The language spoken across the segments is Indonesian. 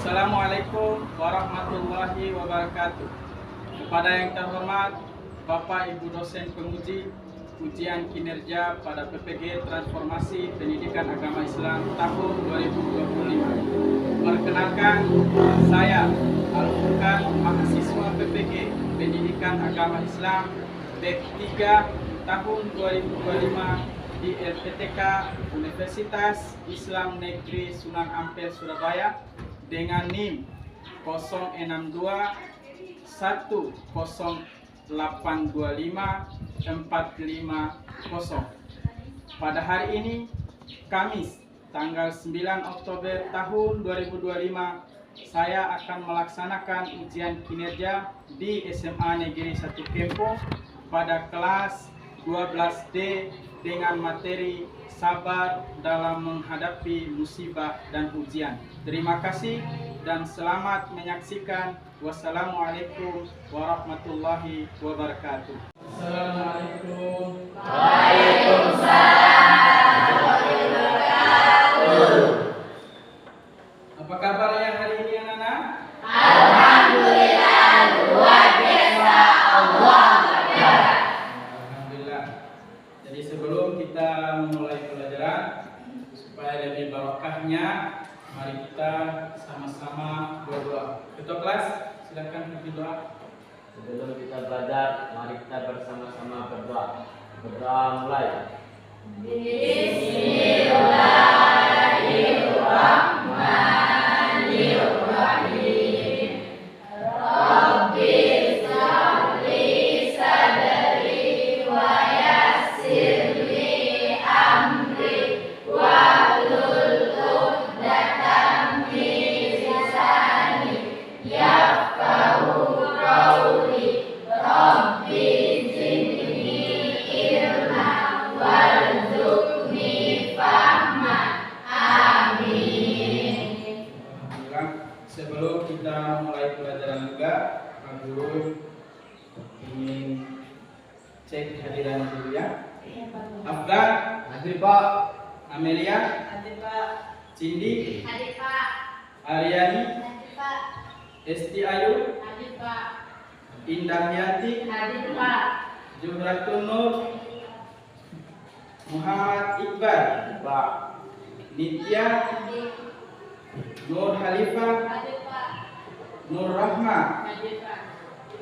Assalamualaikum warahmatullahi wabarakatuh. Kepada yang terhormat Bapak Ibu dosen penguji ujian kinerja pada PPG Transformasi Pendidikan Agama Islam tahun 2025. Perkenalkan, saya Al-Furqan, mahasiswa PPG Pendidikan Agama Islam BEP 3 tahun 2025 di LPTK Universitas Islam Negeri Sunan Ampel Surabaya dengan NIM 062 10825 450. Pada hari ini, Kamis, tanggal 9 Oktober tahun 2025, saya akan melaksanakan ujian kinerja di SMA Negeri 1 Kempo pada kelas 12D dengan materi sabar dalam menghadapi musibah dan ujian. Terima kasih dan selamat menyaksikan. Wassalamualaikum warahmatullahi wabarakatuh. Assalamualaikum. Waalaikumsalam warahmatullahi wabarakatuh. Apa kabar yang hari ini, anak-anak? Alhamdulillah, luar biasa. Allah Akbar. Alhamdulillah. Jadi sebelum kita memulai pelajaran, supaya lebih barokahnya, mari kita sama-sama berdoa. Ketua kelas, silakan pimpin doa. Sebelum kita belajar, mari kita bersama-sama berdoa. Berdoa mulai. Bismillahirrahmanirrahim. Rabbi shrah li sadri wa yassir li amri wahlul 'uqdatam min lisani yafqahu qawli. Rabbi zidni ilma warzuqni fahma. Amin. Alhamdulillah. Sebelum kita mulai pelajaran juga, Pak Guru ingin cek hadiran dulu ya. Afgan, Hadir Pak. Amelia, Hadir Pak. Cindy, Hadir Pak. Aryani, Hadir Pak. Esti Ayu, Hadir Pak. Indah Yati, Hadir Pak. Juhratun Nur, Muhammad Iqbal, Pak. Nitya, Nur Khalifah, Hadir Pak. Nur Rahma, Hadir Pak.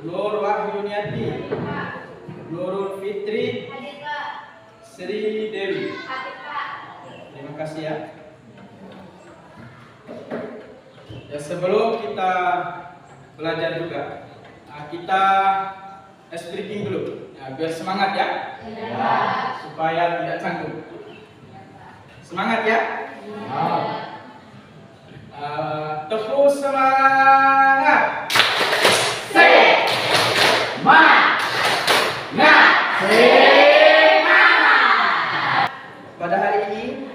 Nur Wahyuniati, Hadir Pak. Nurul Fitri, Hadir Pak. Sri Dewi. Hadir Pak. Terima kasih ya. Ya, sebelum kita belajar juga, kita speaking dulu, ya, biar semangat ya, supaya tidak canggung. Semangat ya. Tepuk semangat. Pada hari ini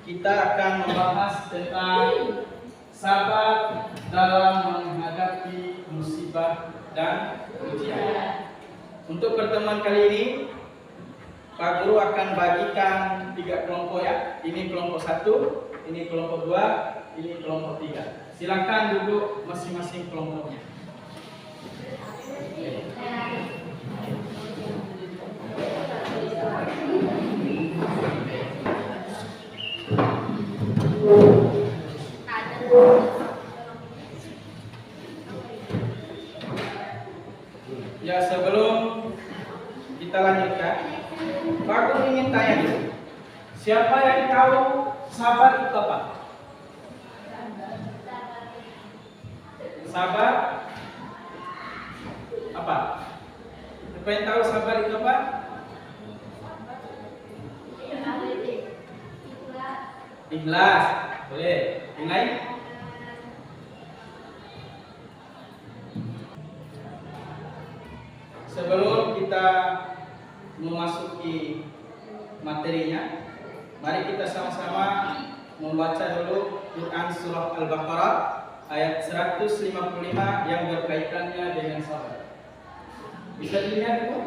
kita akan membahas tentang sabar dalam menghadapi musibah dan ujian. Untuk pertemuan kali ini, Pak Guru akan bagikan 3 kelompok ya. Ini kelompok 1, ini kelompok 2, ini kelompok 3. Silakan duduk masing-masing kelompoknya. Ya, sebelum kita lanjutkan, Pak Guru ingin tanya dulu. Siapa yang tahu sabar itu apa? Sabar apa? Siapa yang tahu sabar itu apa? Ikhlas. Boleh. Yang lain? Sebelum kita memasuki materinya, mari kita sama-sama membaca dulu Quran Surah Al-Baqarah ayat 155 yang berkaitannya dengan sabar. Bisa dilihat itu?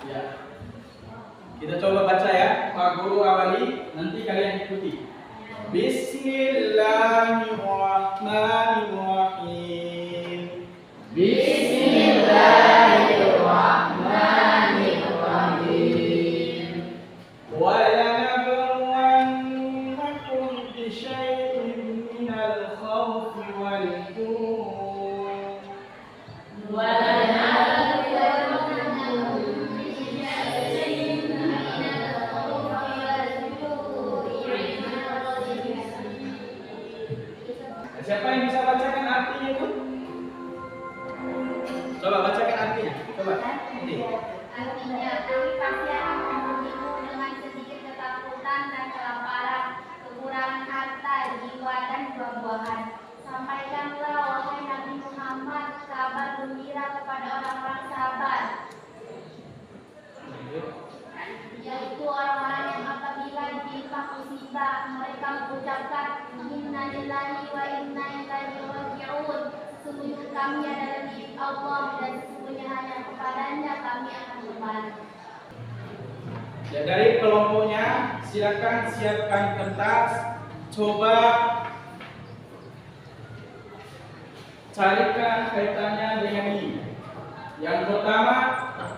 Ya. Kita coba baca ya. Pak Guru awali, nanti kalian ikuti. Bismillahirrahmanirrahim. Bismillahirrahmanirrahim. وَلَنَبْلُوَنَّكُمْ بِشَيْءٍ مِّنَ الْخَوْفِ وَالْجُوعِ Siapa yang bisa bacakan artinya itu? Coba bacakan artinya. Coba. Ini. Artinya, kami pasti akan membunuhmu dengan sedikit ketakutan dan kelaparan, kekurangan harta, jiwa, dan buah-buahan. Sampaikanlah, wahai Nabi Muhammad, kabar gembira kepada orang-orang sabar, yaitu orang-orang yang apabila ditimpa musibah, mereka mengucapkan inna lillahi wa inna ilaihi raji'un. Sesungguhnya kami adalah milik Allah dan sesungguhnya hanya kepadanya kami akan kembali. Ya, dari kelompoknya silakan siapkan kertas. Coba carikan kaitannya dengan ini. Yang pertama,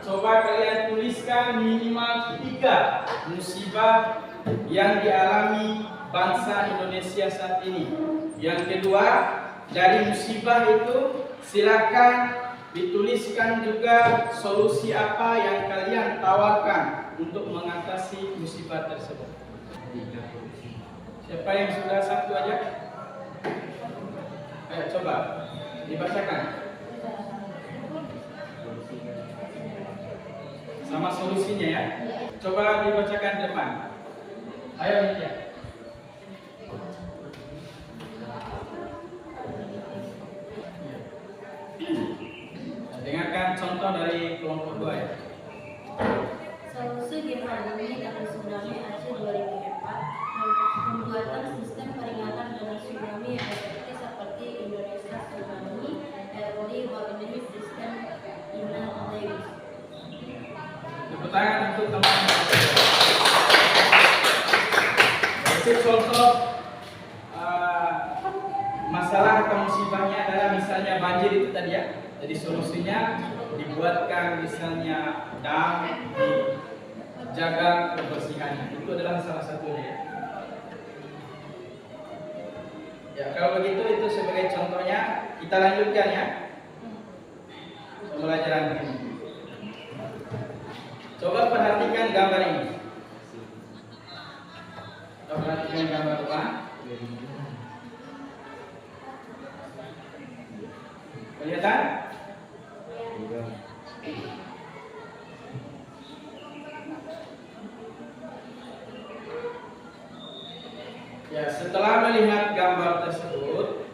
coba kalian tuliskan minimal 3 musibah yang dialami bangsa Indonesia saat ini. Yang kedua, dari musibah itu silakan dituliskan juga solusi apa yang kalian tawarkan untuk mengatasi musibah tersebut. Siapa yang sudah satu aja? Ayo coba dibacakan. Sama solusinya ya. Coba dibacakan depan. Ayo Nitya. Dengarkan contoh dari kelompok 2 ya. Solusi Gempa-Bumi dan Tsunami Aceh 2004, pembuatan sistem peringatan dini tsunami yang efektif seperti Indonesia Tsunami, Early Warning System, INA. Tepuk tangan untuk teman-teman. Itu contoh masalah atau musibahnya adalah misalnya banjir itu tadi ya. Jadi solusinya dibuatkan misalnya dam, dijaga kebersihannya. Itu adalah salah satunya ya. Ya kalau begitu itu sebagai contohnya, kita lanjutkan ya pembelajaran ini. Coba perhatikan gambar ini. Coba perhatikan gambar depan. Kelihatan? Ya, setelah melihat gambar tersebut,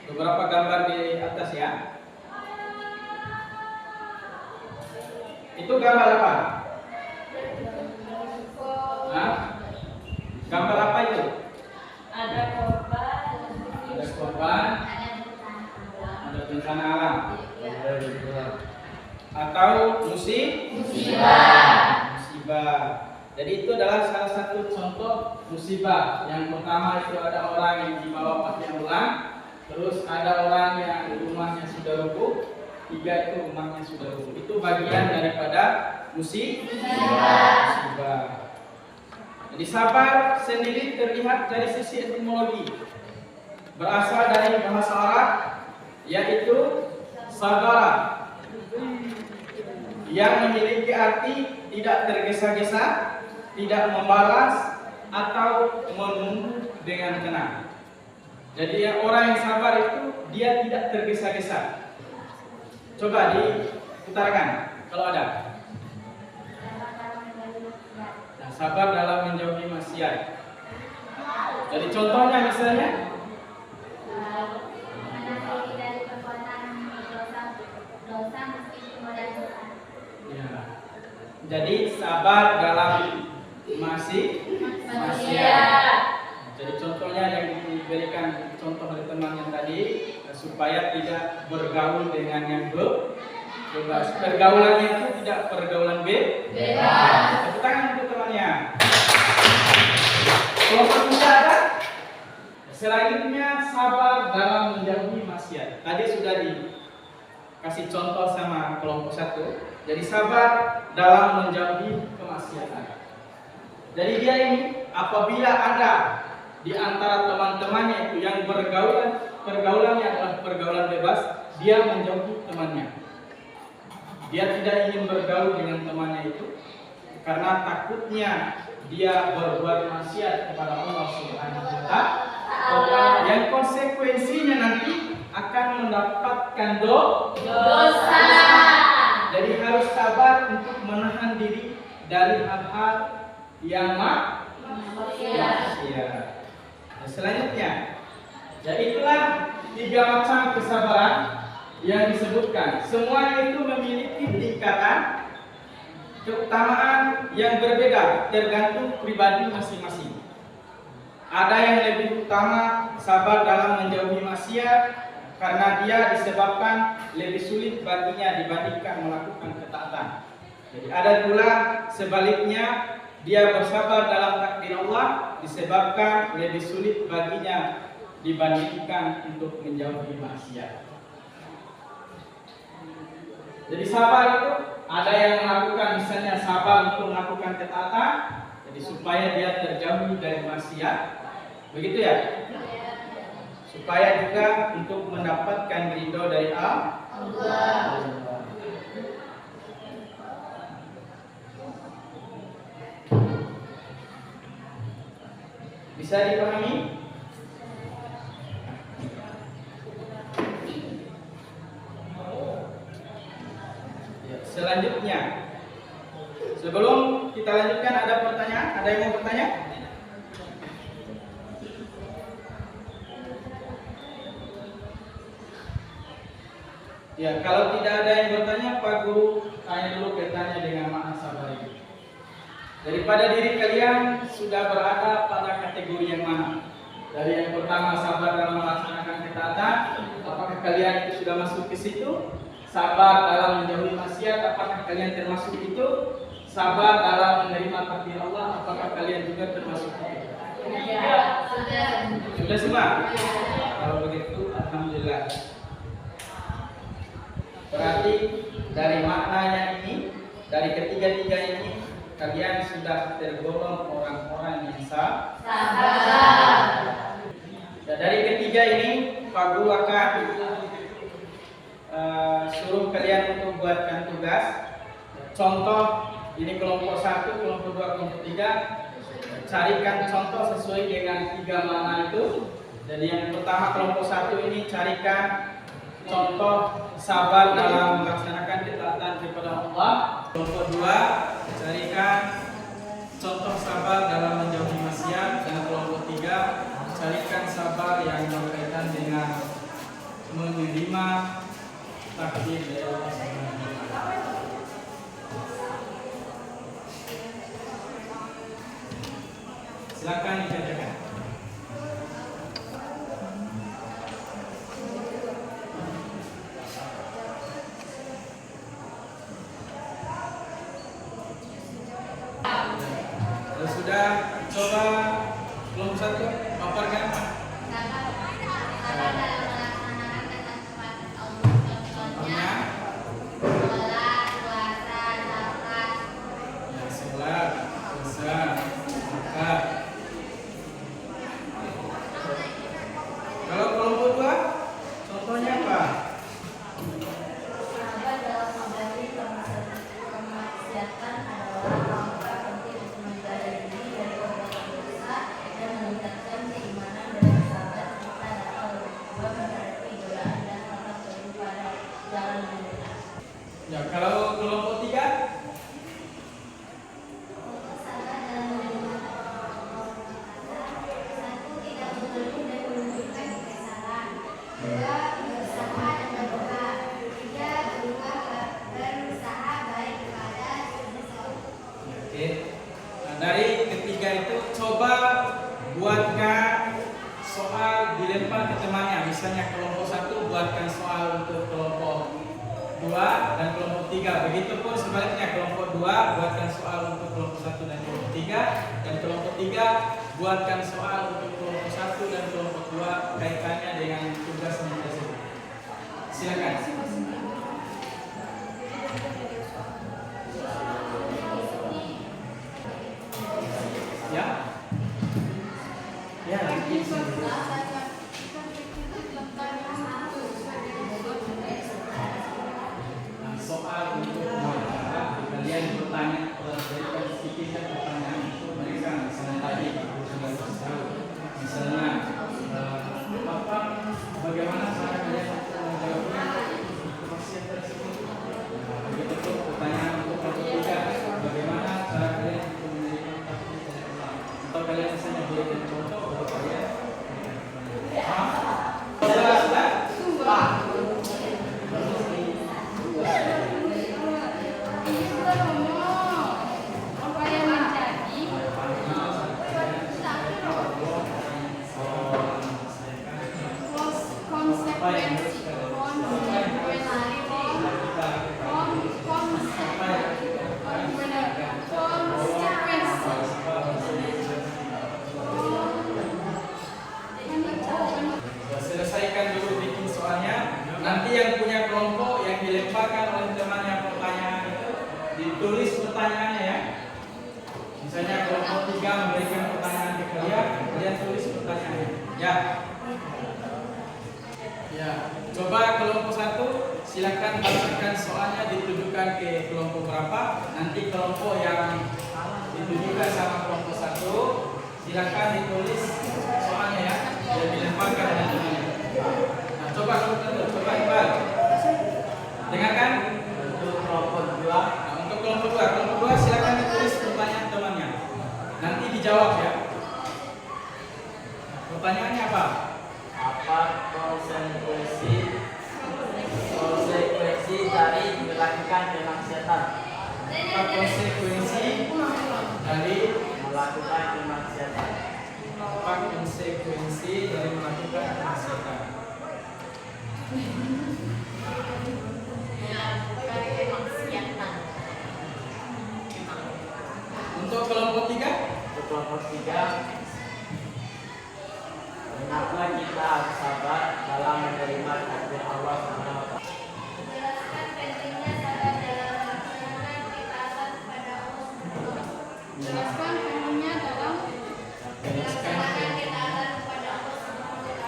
beberapa gambar di atas ya. Itu gambar apa? Hah? Gambar apa itu? Ada korban, Ada korban, ada bencana alam, atau musibah. Jadi itu adalah salah satu contoh musibah. Yang pertama itu ada orang yang dibawa pakaian ulang, terus ada orang yang rumahnya sudah rubuh, 3 itu rumahnya sudah rubuh. Itu bagian daripada musibah. Jadi sabar sendiri terlihat dari sisi etimologi, berasal dari bahasa Arab, yaitu sabara, yang memiliki arti tidak tergesa-gesa, tidak membalas, atau menunggu dengan tenang. Jadi yang orang yang sabar itu dia tidak tergesa-gesa. Coba diputarkan kalau ada. Nah, sabar dalam menjauhi maksiat. Jadi contohnya misalnya Menarik dari perbuatan dosa meskipun dosa. ya. Jadi sabar dalam maksiat. Jadi contohnya yang diberikan contoh oleh teman yang tadi, supaya tidak bergaul dengan yang Bebas. Pergaulannya itu tidak pergaulan bebas. Tepuk tangan untuk temannya. Kelompok 3 ada. Selanjutnya sabar dalam menjauhi maksiat. Tadi sudah dikasih contoh sama kelompok 1. Jadi sabar dalam menjauhi kemaksiatan. Jadi dia ini apabila ada di antara teman-temannya itu yang pergaulannya adalah pergaulan bebas, dia menjauhi temannya. Dia tidak ingin bergaul dengan temannya itu karena takutnya dia berbuat maksiat kepada Allah Subhanahu wa Ta'ala, yang konsekuensinya nanti akan mendapatkan dosa. Jadi harus sabar untuk menahan diri dari hal-hal yang maksiat. Selanjutnya, itulah 3 macam kesabaran yang disebutkan. Semuanya itu memiliki tingkatan keutamaan yang berbeda tergantung pribadi masing-masing. Ada yang lebih utama sabar dalam menjauhi maksiat karena dia disebabkan lebih sulit baginya dibandingkan melakukan ketaatan. Jadi ada pula sebaliknya, dia bersabar dalam takdir Allah disebabkan lebih sulit baginya dibandingkan untuk menjauhi maksiat. Jadi sabar itu ada yang melakukan misalnya sabar untuk melakukan ketaatan, jadi supaya dia terjauh dari maksiat, begitu ya? Supaya juga untuk mendapatkan ridho dari Allah. Bisa dipahami? Selanjutnya, sebelum kita lanjutkan, ada pertanyaan? Ada yang mau bertanya? Ya, kalau tidak ada yang bertanya, Pak Guru tanya dulu bertanya dengan makna sabar ini. Daripada diri kalian sudah berada pada kategori yang mana? Dari yang pertama sabar dalam melaksanakan ketaatan, apakah kalian itu sudah masuk ke situ? Sabar dalam menjauhi maksiat, apakah kalian termasuk itu? Sabar dalam menerima takdir Allah, apakah kalian juga termasuk itu? Sudah semua? Kalau begitu, alhamdulillah. Berarti dari maknanya ini, dari ketiga-tiga ini, kalian sudah tergolong orang-orang yang sabar. Dan dari ketiga ini, Pak Guru akan suruh kalian untuk buatkan tugas. Contoh, ini kelompok 1, kelompok 2, kelompok 3. Carikan contoh sesuai dengan 3 makna itu. Jadi yang pertama kelompok 1 ini carikan contoh sabar dalam melaksanakan ketaatan kepada Allah. Kelompok 2 carikan contoh sabar dalam menjauhi maksiat. Dan kelompok 3 carikan sabar yang berkaitan dengan menerima takdir dari Allah Subhanahu wa Ta'ala. Silakan dikerjakan. Kalau sudah coba kelompok 1 paparkan apa? Kalau kelompok 2 contohnya apa? Sabar dalam menghadapi kemaksiatan adalah langkah penting untuk menjaga diri dari perbuatan dosa dan meningkatkan keimanan. Dengan sabar kita dapat lebih kuat menghadapi godaan dan tetap teguh pada jalan yang benar. Ya, kalau kelompok 3 dari ketiga itu coba buatkan soal dilempar ke temannya. Misalnya kelompok 1 buatkan soal untuk kelompok 2, 2 dan kelompok 3. Begitupun sebaliknya kelompok 2 buatkan soal untuk kelompok 1 dan kelompok 3, dan kelompok 3 buatkan soal untuk kelompok 1 dan kelompok 2 kaitannya dengan tugasnya tersebut. Silakan. Ya. Ya, soal untuk kalian bertanya berikan sedikit pertanyaan untuk mereka, misalnya tadi misalnya Bapak bagaimana cara kalian untuk menjawabnya kepastian tersebut. Begitu pun pertanyaan untuk kelompok 3, bagaimana cara kalian untuk menerima takdir dari Allah, atau kalian misalnya berikan contoh bahwa kalian selesaikan dulu bikin soalnya. Nanti yang punya kelompok yang dilemparkan oleh temannya pertanyaan itu ditulis pertanyaannya ya. Misalnya kelompok 3 memberikan pertanyaan ke kalian, kalian tulis pertanyaannya. Ya. Ya. Coba kelompok 1 silakan bacakan soalnya ditujukan ke kelompok berapa. Nanti kelompok yang ditujukan sama kelompok 1 silakan ditulis soalnya ya. Yang dilemparkan oleh temannya. Nah, coba Iqbal. Dengarkan. Untuk kelompok 2, Nah, untuk kelompok 2 silakan ditulis pertanyaan temannya. Nanti dijawab ya. Pertanyaannya apa? apa konsekuensi dari melakukan kemaksiatan? Apa konsekuensi dari Melakukan kemaksiatan. apa konsekuensi dari melakukan kemaksiatan? Untuk kelompok 3, Untuk kelompok 3, mengapa kita harus sabar dalam menerima takdir Allah Subhanahu wa Ta'ala? Menjelaskan pentingnya sabar dalam melaksanakan ketaatan kepada Allah SWT. Jelaskan pentingnya dalam Melaksanakan ketaatan kepada Allah SWT.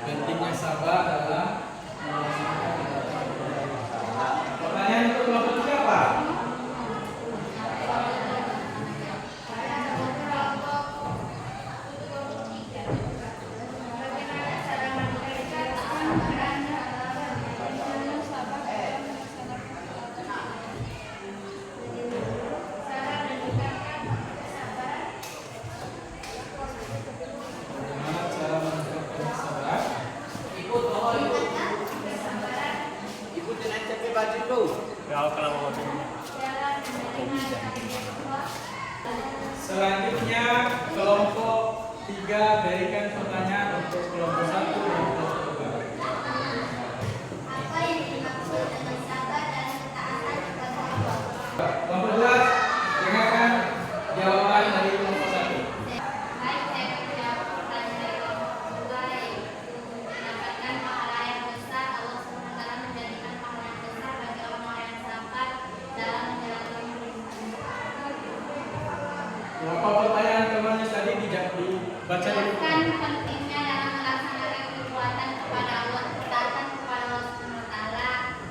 pentingnya sabar dalam melaksanakan ketaatan kepada Allah. Pertanyaan untuk kelompok 3 apa? Bagaimana cara memberikan kesabaran bagaimana sabar dalam melaksanakan cara meningkatkan kesabaran? Bagaimana cara meningkatkan kesabaran? Meningkatkan kesabaran Ikutin aja ke baju lu. dalam menerima takdir Allah. Selanjutnya kelompok 3 berikan pertanyaan untuk kelompok 1 dan kelompok 2. Apa yang dimaksud dengan sabar dalam ketaatan kepada Allah? Kelompok 2 dengarkan jawaban dari kelompok 1. Baik, saya akan menjawab pertanyaan dari kelompok 2, yaitu mendapatkan pahala yang besar. Allah SWT menjadikan pahala yang besar bagi orang-orang yang sabar dalam menjalankan perintahnya. Apa pertanyaan temannya tadi tidak dibaca dulu? Jelaskan pentingnya dalam melaksanakan perbuatan kepada Allah, ketaatan kepada Allah SWT.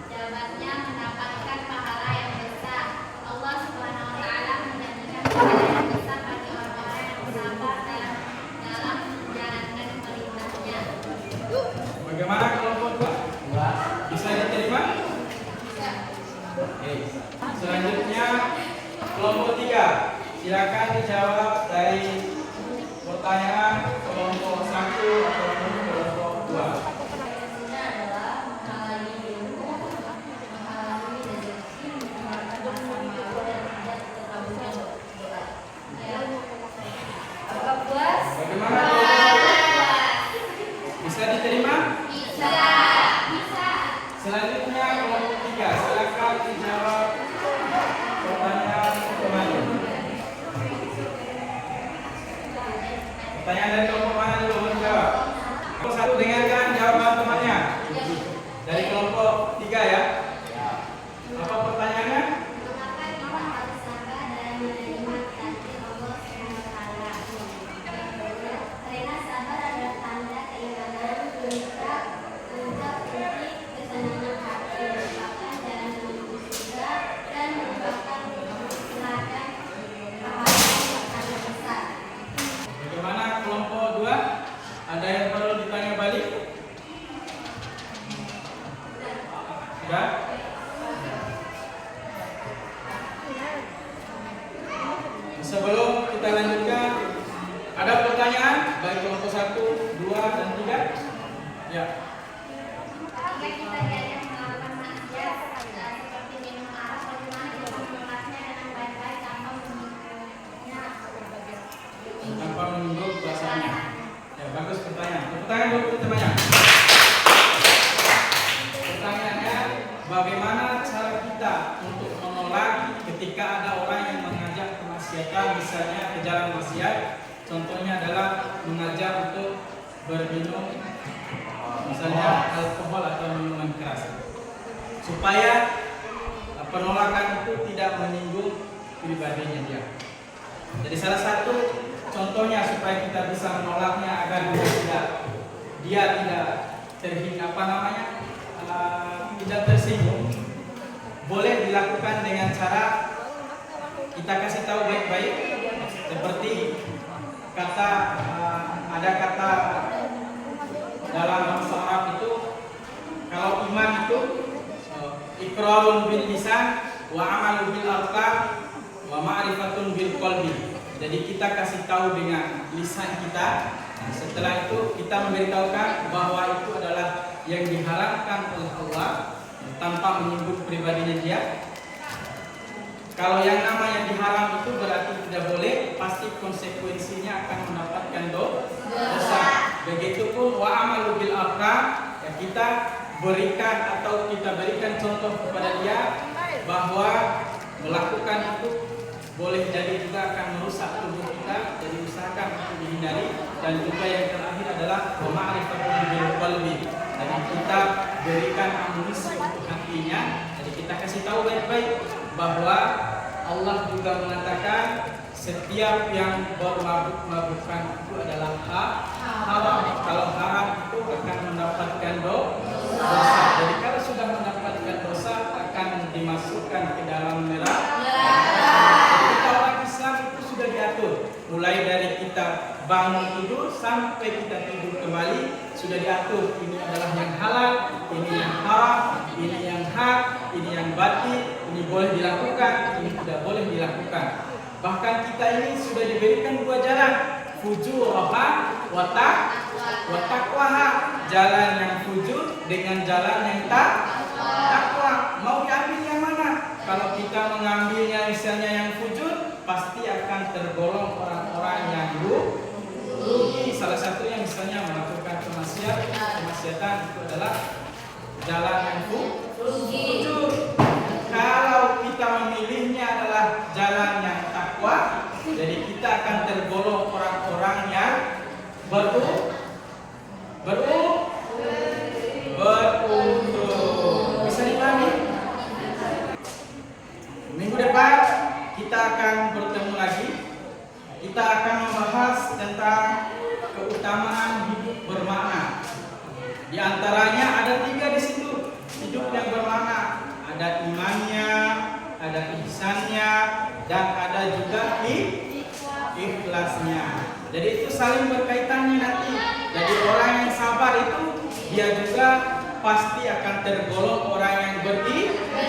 Jawabannya mendapatkan pahala yang besar. Allah SWT menjadikan pahala yang besar bagi orang-orang yang sabar dalam menjalankan perintahnya. Bagaimana kelompok 2? Bisa diterima? Oke. Selanjutnya kelompok 3. Silakan dijawab dari pertanyaan kelompok 1 atau kelompok 2. Konsekuensinya adalah menghalangi ilmu, menghalangi rezeki, menghalangi masa malu dan tidak terkabulnya doa. Apakah puas? Bagaimana kelompok 2? Bisa diterima? Bisa. Selanjutnya kelompok 3. Silakan Pertanyaan dari kelompok mana dulu menjawab? Kelompok 1 dengarkan jawaban temannya. Dari kelompok 3 ya. Apa pertanyaannya? Mengapa kita harus sabar dalam menerima takdir Allah SWT? Karena sabar adalah tanda keimanan, puncak inti kesenangan hati, merupakan jalan menuju surga dan merupakan ladang pahala yang sangat besar. Bagaimana kelompok 2? Ada yang perlu ditanya balik? Sudah? Sebelum kita lanjutkan, ada pertanyaan baik kelompok 1, 2, dan 3? Ya. Ketika kita diajak melakukan maksiat seperti minum arak, bagaimana kita menolaknya dengan baik-baik tanpa Tanpa menunggu perasaannya. Ya, bagus pertanyaan. Pertanyaan dulu temannya. Pertanyaannya, bagaimana cara kita untuk menolak ketika ada orang yang mengajak kemaksiatan, misalnya ke jalan maksiat? Contohnya adalah mengajak untuk berminum, misalnya alkohol atau minuman keras, supaya penolakan itu tidak menyinggung pribadinya dia. Jadi salah satu contohnya supaya kita bisa menolaknya agar dia tidak tidak tersinggung, boleh dilakukan dengan cara kita kasih tahu baik-baik, seperti ada kata dalam bahasa Arab itu, kalau iman itu iqrarun bil lisan wa amalun bil arkan wa ma'rifatun bil qalbi. Jadi kita kasih tahu dengan lisan kita, setelah itu kita memberitahukan bahwa itu adalah yang diharamkan oleh Allah tanpa menyebut pribadinya dia. Kalau yang namanya diharam itu berarti tidak boleh, pasti konsekuensinya akan mendapatkan dosa. Begitupun wa amalu bil arkan, ya kita berikan contoh kepada dia bahwa melakukan itu boleh jadi juga akan merusak tubuh kita, jadi usahakan untuk dihindari. Dan juga yang terakhir adalah wa ma'rifatun bil qalbi. Jadi kita berikan amunisi untuk hatinya. Jadi kita kasih tahu baik-baik bahwa Allah juga mengatakan setiap yang bermabuk-mabukan itu adalah haram. Kalau haram itu akan mendapatkan dosa. Jadi kalau sudah mendapatkan dosa akan dimasukkan ke dalam neraka. Jadi kita orang Islam itu sudah diatur, mulai dari kita bangun tidur sampai kita tidur kembali sudah diatur. Ini adalah yang halal, ini yang haram, ini yang hak, ini yang batil, ini boleh dilakukan, ini tidak boleh dilakukan. Bahkan kita ini sudah diberikan dua jalan, fujuraha wa taqwaha, jalan yang fujur dengan jalan yang takwa. Mau diambil yang mana? Kalau kita mengambilnya misalnya yang fujur, pasti akan tergolong orang-orang yang rugi. Salah satunya misalnya melakukan kemaksiatan itu adalah jalan yang fujur. Kalau kita memilihnya adalah jalan yang takwa, jadi kita akan tergolong orang-orang yang beruntung. Bisa dipahami? Minggu depan kita akan bertemu lagi. Kita akan membahas tentang keutamaan hidup bermakna. Di antaranya ada 3 di situ. Hidup yang bermakna. Ada imannya, ada ihsannya, dan ada juga ikhlasnya. Jadi itu saling berkaitannya nanti. Jadi orang yang sabar itu dia juga pasti akan tergolong orang yang beriman,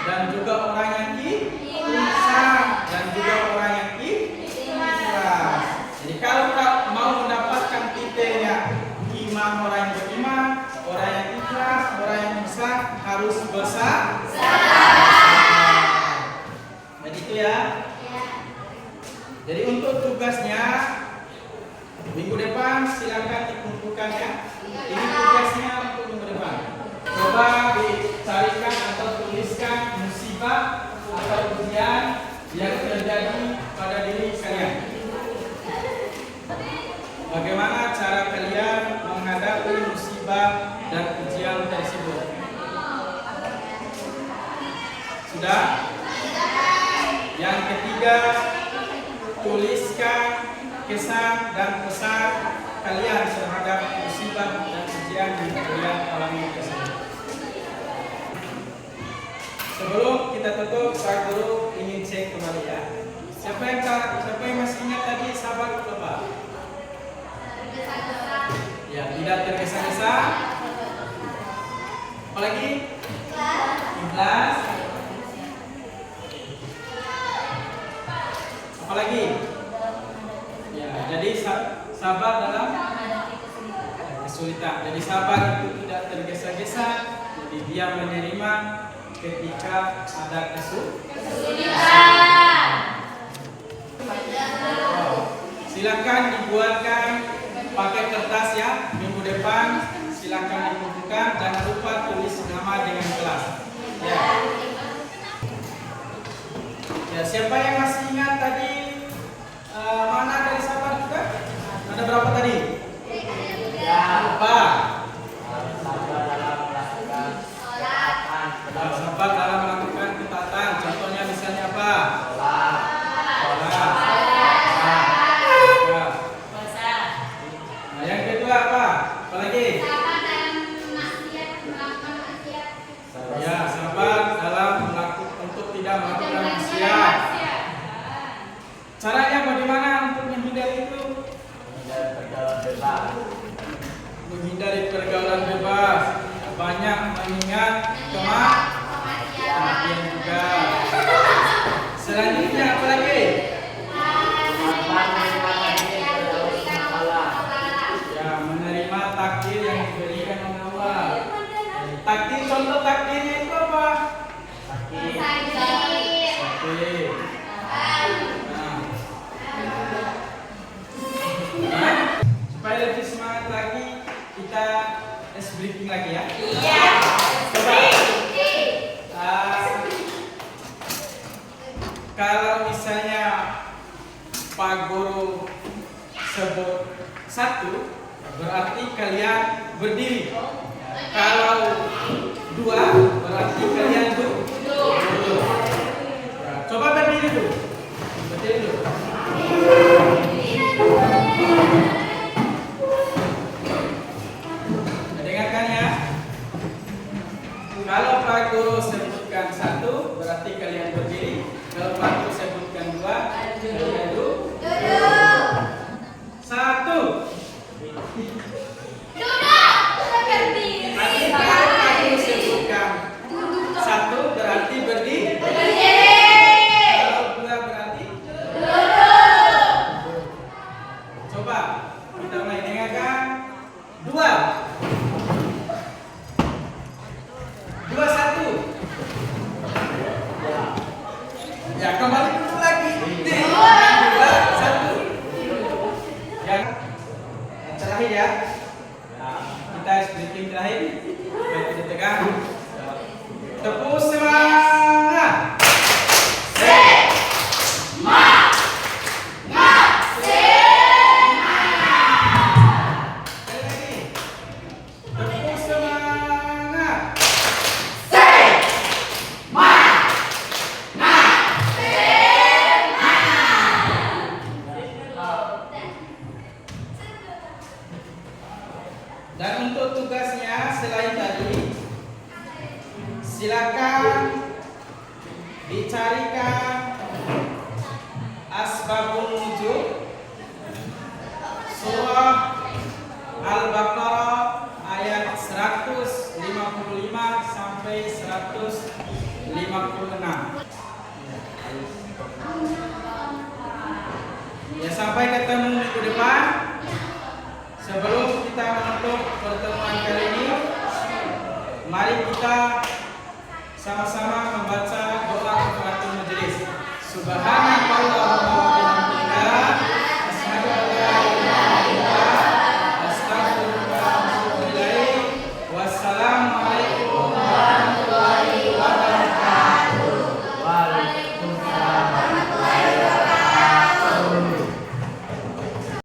dan juga orang yang ihsan, dan juga orang yang ikhlas. Jadi kalau mau mendapatkan titelnya iman, orang yang beriman, orang yang ikhlas, orang yang ihsan, harus bersabar. Dan itu ya. Jadi untuk tugasnya minggu depan silakan dikumpulkan ya. Ini tugasnya untuk minggu depan. Coba dicarikan atau tuliskan musibah atau ujian yang terjadi kesan dan pesan kalian terhadap musibah dan ujian yang kalian alami tersebut. Sebelum kita tutup, saya guru ingin cek kembali ya. Siapa yang masih ingat tadi sabar apa? Ya, tidak tergesa-gesa. Apalagi? Ikhlas. Apalagi? Ya, jadi sabar dalam kesulitan. Jadi sabar itu tidak tergesa-gesa. Jadi dia menerima ketika ada kesulitan. Silakan dibuatkan pakai kertas ya. Minggu depan silakan dikumpulkan. Jangan lupa tulis nama dengan kelas. Ya. Ya, siapa yang masih ingat tadi mana dari sabar juga? Ada berapa tadi? Ya. Apa? Sabar dalam melakukan ketaatan. Sabar dalam melakukan ketaatan. Contohnya misalnya apa? Sholat. Nah, yang kedua apa? Apalagi? Sabar dalam maksiat, melakukan maksiat. Ya, sabar dalam untuk tidak melakukan maksiat. Caranya bagaimana untuk menghindari itu? Berjalan bebas. Menghindari pergaulan bebas. Banyak mengingat kematian juga. Selanjutnya apa lagi? Ya, menerima takdir yang diberikan oleh Allah. Takdir, contoh takdirnya itu apa? Sakit. Sakit. Nah, supaya lebih semangat lagi, kita briefing lagi ya. Iya. Coba. Kalau misalnya Pak Guru sebut 1, berarti kalian berdiri. Kalau 2, berarti kalian duduk. Ya, coba berdiri dulu. Berdiri dulu. Dengarkan ya. Kalau Pak Guru sebutkan 1, berarti kalian berdiri. Kalau Pak Guru sebutkan 2, kalian duduk. 1. Nanti kalau Pak Guru sebutkan 1, berarti berdiri. Kalau 2 berarti coba kita mulai dengarkan. 2, 1. Ya, kembali dulu lagi. 2, 1. Yang terakhir ya. Kita briefing terakhir. Baik, kita tegang. Tepuk semangat. Sekali lagi. Tepuk semangat. Dan untuk tugasnya selain tadi, silakan dicarikan asbabun nuzul surah Al-Baqarah ayat 155 sampai 156. Ya, sampai ketemu minggu depan. Sebelum kita menutup pertemuan kali ini, mari kita sama-sama membaca doa kafaratul majelis. Subhan